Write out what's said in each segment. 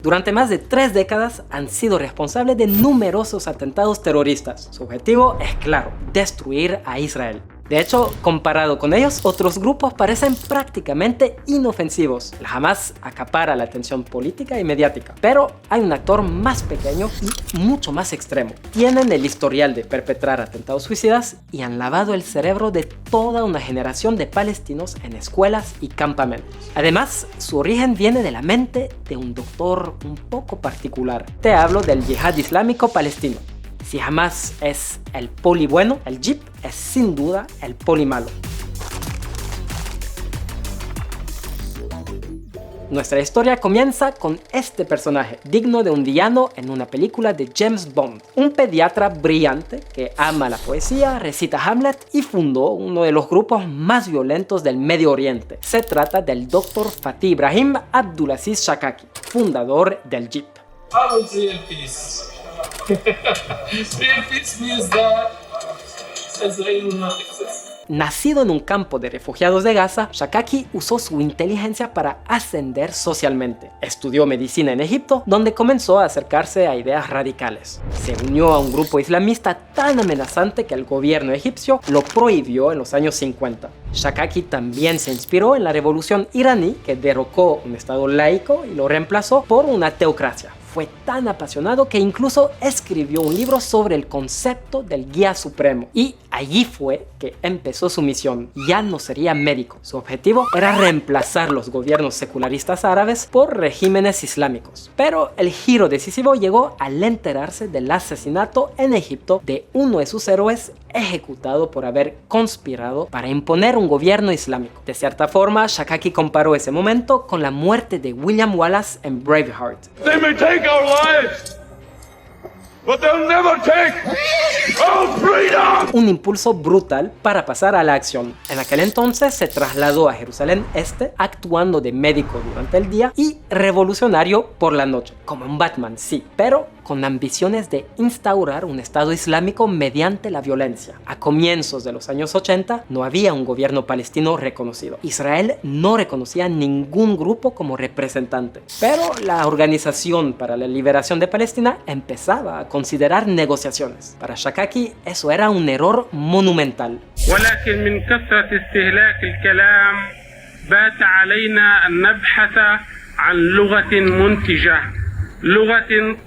Durante más de 3 décadas han sido responsables de numerosos atentados terroristas. Su objetivo es claro, destruir a Israel. De hecho, comparado con ellos, otros grupos parecen prácticamente inofensivos. El Hamas acapara la atención política y mediática, pero hay un actor más pequeño y mucho más extremo. Tienen el historial de perpetrar atentados suicidas y han lavado el cerebro de toda una generación de palestinos en escuelas y campamentos. Además, su origen viene de la mente de un doctor un poco particular. Te hablo del yihad islámico palestino. Si Hamas es el poli bueno, el JIP es sin duda el poli malo. Nuestra historia comienza con este personaje, digno de un villano en una película de James Bond. Un pediatra brillante que ama la poesía, recita Hamlet y fundó uno de los grupos más violentos del Medio Oriente. Se trata del Dr. Fatih Ibrahim Abdulaziz Shakaki, fundador del JIP. Nacido en un campo de refugiados de Gaza, Shakaki usó su inteligencia para ascender socialmente. Estudió medicina en Egipto, donde comenzó a acercarse a ideas radicales. Se unió a un grupo islamista tan amenazante que el gobierno egipcio lo prohibió en los años 50. Shakaki también se inspiró en la revolución iraní, que derrocó un estado laico y lo reemplazó por una teocracia. Fue tan apasionado que incluso escribió un libro sobre el concepto del guía supremo. Y allí fue que empezó su misión. Ya no sería médico. Su objetivo era reemplazar los gobiernos secularistas árabes por regímenes islámicos. Pero el giro decisivo llegó al enterarse del asesinato en Egipto de uno de sus héroes ejecutado por haber conspirado para imponer un gobierno islámico. De cierta forma, Shakaki comparó ese momento con la muerte de William Wallace en Braveheart. They may take our lives, but they'll never take our freedom. Un impulso brutal para pasar a la acción. En aquel entonces se trasladó a Jerusalén Este, actuando de médico durante el día y revolucionario por la noche, como un Batman, sí, pero con ambiciones de instaurar un Estado islámico mediante la violencia. A comienzos de los años 80 no había un gobierno palestino reconocido. Israel no reconocía ningún grupo como representante, pero la Organización para la Liberación de Palestina empezaba a considerar negociaciones. Para Shakaki eso era un error monumental. ولكن من كثرة استهلاك الكلام بات علينا أن نبحث عن لغة منتجة، لغة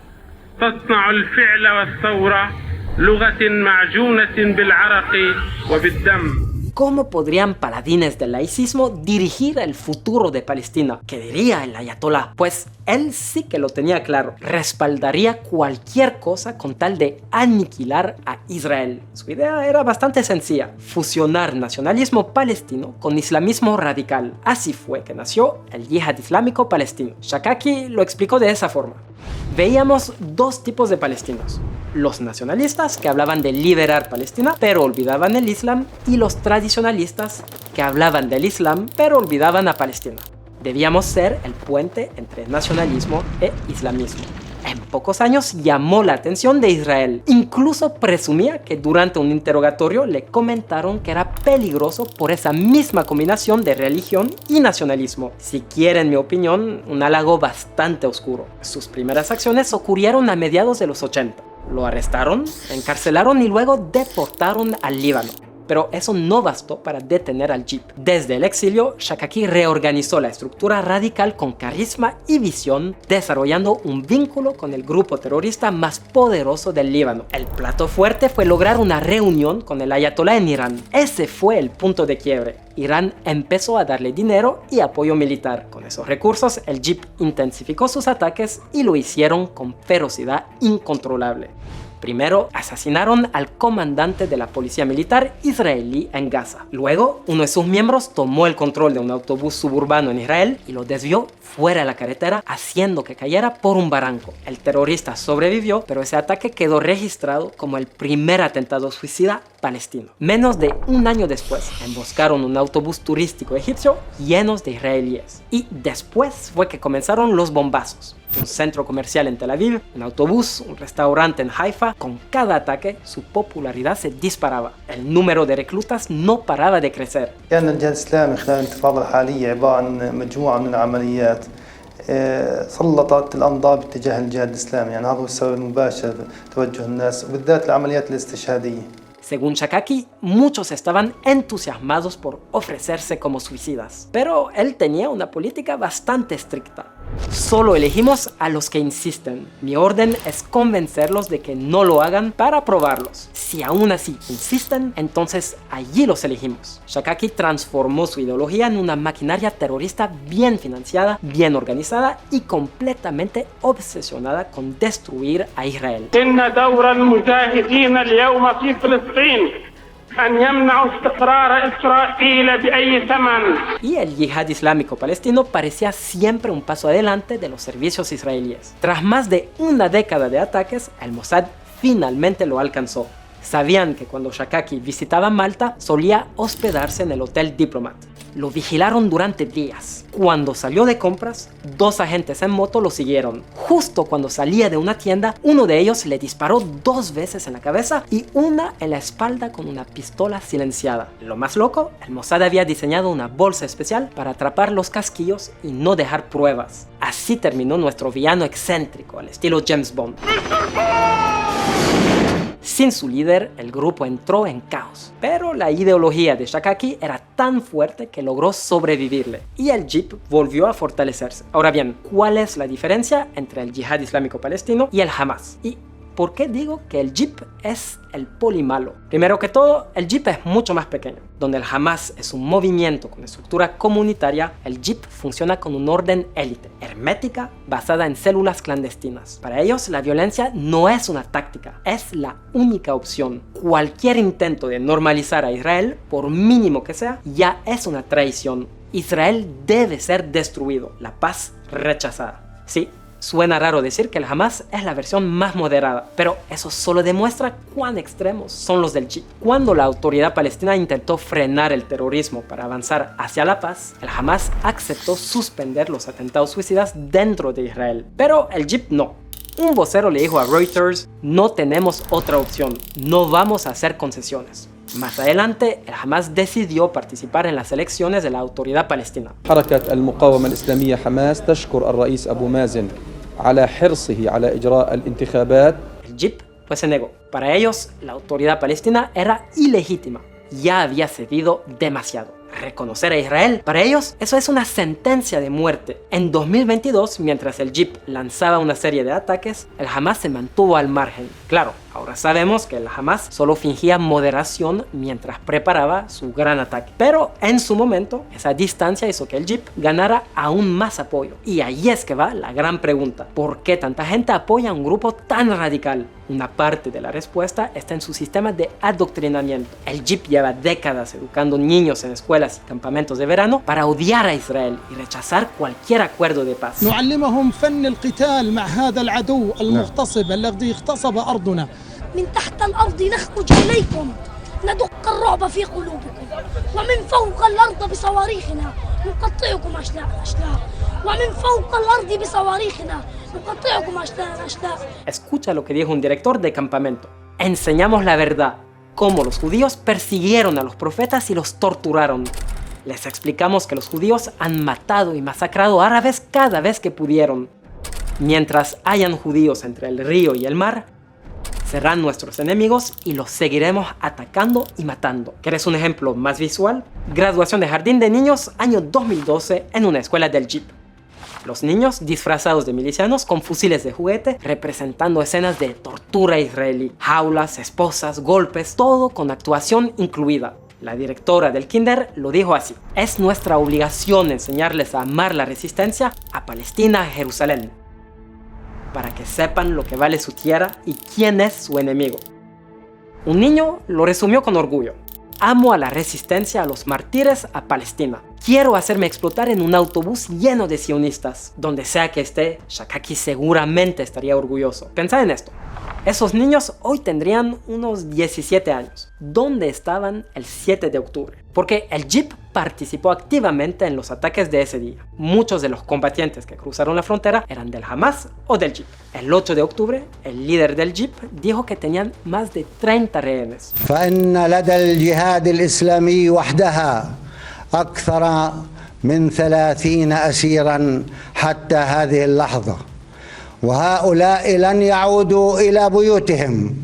تصنع الفعل والثورة، لغة معجونة بالعرق وبالدم. ¿Cómo podrían paladines del laicismo dirigir el futuro de Palestina? ¿Qué diría el ayatolá? Pues él sí que lo tenía claro. Respaldaría cualquier cosa con tal de aniquilar a Israel. Su idea era bastante sencilla: fusionar nacionalismo palestino con islamismo radical. Así fue que nació el yihad islámico palestino. Shakaki lo explicó de esa forma. Veíamos dos tipos de palestinos: los nacionalistas, que hablaban de liberar Palestina pero olvidaban el Islam, y los tradicionalistas, que hablaban del Islam pero olvidaban a Palestina. Debíamos ser el puente entre nacionalismo e islamismo. En pocos años llamó la atención de Israel. Incluso presumía que durante un interrogatorio le comentaron que era peligroso por esa misma combinación de religión y nacionalismo. Si quieren mi opinión, un halago bastante oscuro. Sus primeras acciones ocurrieron a mediados de los 80. Lo arrestaron, encarcelaron y luego deportaron al Líbano. Pero eso no bastó para detener al JIP. Desde el exilio, Shakaki reorganizó la estructura radical con carisma y visión, desarrollando un vínculo con el grupo terrorista más poderoso del Líbano. El plato fuerte fue lograr una reunión con el ayatolá en Irán. Ese fue el punto de quiebre. Irán empezó a darle dinero y apoyo militar. Con esos recursos, el JIP intensificó sus ataques y lo hicieron con ferocidad incontrolable. Primero, asesinaron al comandante de la policía militar israelí en Gaza. Luego, uno de sus miembros tomó el control de un autobús suburbano en Israel y lo desvió fuera de la carretera, haciendo que cayera por un barranco. El terrorista sobrevivió, pero ese ataque quedó registrado como el primer atentado suicida palestino. Menos de un año después, emboscaron un autobús turístico egipcio llenos de israelíes. Y después fue que comenzaron los bombazos. Un centro comercial en Tel Aviv, un autobús, un restaurante en Haifa. Con cada ataque, su popularidad se disparaba. El número de reclutas no paraba de crecer. كان الجهاد الإسلامي خلال الانتفاضة الحالية عبارة عن مجموعة من العمليات سلطت الأنظار باتجاه الجهاد الإسلامي. يعني هذا هو السبب المباشر توجه الناس وبالذات العمليات الاستشهادية. Según Shakaki, muchos estaban entusiasmados por ofrecerse como suicidas, pero él tenía una política bastante estricta. Solo elegimos a los que insisten. Mi orden es convencerlos de que no lo hagan para probarlos. Si aún así insisten, entonces allí los elegimos. Shakaki transformó su ideología en una maquinaria terrorista bien financiada, bien organizada y completamente obsesionada con destruir a Israel. Y el yihad islámico palestino parecía siempre un paso adelante de los servicios israelíes. Tras más de una década de ataques, el Mossad finalmente lo alcanzó. Sabían que cuando Shakaki visitaba Malta, solía hospedarse en el Hotel Diplomat. Lo vigilaron durante días. Cuando salió de compras, 2 agentes en moto lo siguieron. Justo cuando salía de una tienda, uno de ellos le disparó 2 veces en la cabeza y una en la espalda con una pistola silenciada. Lo más loco, el Mossad había diseñado una bolsa especial para atrapar los casquillos y no dejar pruebas. Así terminó nuestro villano excéntrico, al estilo James Bond. Sin su líder, el grupo entró en caos, pero la ideología de Shakaki era tan fuerte que logró sobrevivirle, y el JIP volvió a fortalecerse. Ahora bien, ¿cuál es la diferencia entre el Yihad Islámico Palestino y el Hamas? ¿Y por qué digo que el JIP es el poli malo? Primero que todo, el JIP es mucho más pequeño. Donde el Hamas es un movimiento con estructura comunitaria, el JIP funciona con un orden élite, hermética, basada en células clandestinas. Para ellos, la violencia no es una táctica, es la única opción. Cualquier intento de normalizar a Israel, por mínimo que sea, ya es una traición. Israel debe ser destruido, la paz rechazada. Sí, suena raro decir que el Hamas es la versión más moderada, pero eso solo demuestra cuán extremos son los del JIP. Cuando la autoridad palestina intentó frenar el terrorismo para avanzar hacia la paz, el Hamas aceptó suspender los atentados suicidas dentro de Israel, pero el JIP no. Un vocero le dijo a Reuters: no tenemos otra opción, no vamos a hacer concesiones. Más adelante, el Hamas decidió participar en las elecciones de la autoridad palestina. حركة المقاومة الإسلامية حماس تشكر الرئيس أبو مازن على حرصه على إجراء الانتخابات. El JIP pues se negó. Para ellos, la autoridad palestina era ilegítima. Ya había cedido demasiado. Reconocer a Israel, para ellos, eso es una sentencia de muerte. En 2022, mientras el JIP lanzaba una serie de ataques, el Hamas se mantuvo al margen. Claro, ahora sabemos que el Hamas solo fingía moderación mientras preparaba su gran ataque. Pero en su momento, esa distancia hizo que el JIP ganara aún más apoyo. Y ahí es que va la gran pregunta: ¿por qué tanta gente apoya a un grupo tan radical? Una parte de la respuesta está en su sistema de adoctrinamiento. El JIP lleva décadas educando niños en escuelas y campamentos de verano para odiar a Israel y rechazar cualquier acuerdo de paz. نعلمهم فن القتال مع هذا العدو المغتصب الذي اغتصب أرضنا. من تحت الأرض نخرج إليكم ندق الرعب في قلوبكم ومن فوق الأرض بصواريخنا نقطعكم أشلاء أشلاء ومن فوق الأرض بصواريخنا نقطعكم أشلاء أشلاء. Escucha lo que dijo un director de campamento: enseñamos la verdad, cómo los judíos persiguieron a los profetas y los torturaron. Les explicamos que los judíos han matado y masacrado árabes cada vez que pudieron. Mientras hayan judíos entre el río y el mar, serán nuestros enemigos y los seguiremos atacando y matando. ¿Quieres un ejemplo más visual? Graduación de jardín de niños, año 2012, en una escuela del JIP. Los niños disfrazados de milicianos con fusiles de juguete, representando escenas de tortura israelí, jaulas, esposas, golpes, todo con actuación incluida. La directora del kinder lo dijo así: es nuestra obligación enseñarles a amar la resistencia a Palestina, a Jerusalén, para que sepan lo que vale su tierra y quién es su enemigo. Un niño lo resumió con orgullo: amo a la resistencia, a los mártires, a Palestina. Quiero hacerme explotar en un autobús lleno de sionistas. Donde sea que esté, Shakaki seguramente estaría orgulloso. Pensad en esto: esos niños hoy tendrían unos 17 años. ¿Dónde estaban el 7 de octubre? Porque el JIP participó activamente en los ataques de ese día. Muchos de los combatientes que cruzaron la frontera eran del Hamas o del JIP. El 8 de octubre, el líder del JIP dijo que tenían más de 30 rehenes. فإن لدى الجهاد الإسلامي وحدها أكثر من 30 أسيرا حتى هذه اللحظة، وهؤلاء لن يعودوا إلى بيوتهم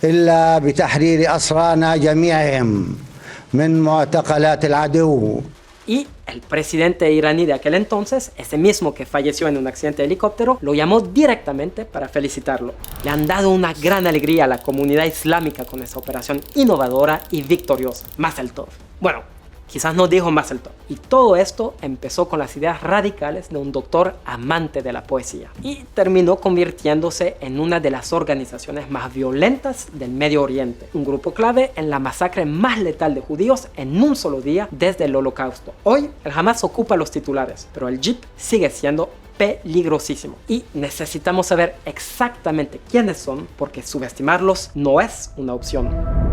إلا بتحرير أسرانا جميعهم من معتقلات العدو. Y el presidente iraní de aquel entonces, ese mismo que falleció en un accidente de helicóptero, lo llamó directamente para felicitarlo. Le han dado una gran alegría a la comunidad islámica con esa operación innovadora y victoriosa. Mazel Tov. Bueno, quizás no dijo Mazel Tov. Y todo esto empezó con las ideas radicales de un doctor amante de la poesía. Y terminó convirtiéndose en una de las organizaciones más violentas del Medio Oriente. Un grupo clave en la masacre más letal de judíos en un solo día desde el Holocausto. Hoy el Hamas ocupa los titulares, pero el JIP sigue siendo peligrosísimo. Y necesitamos saber exactamente quiénes son porque subestimarlos no es una opción.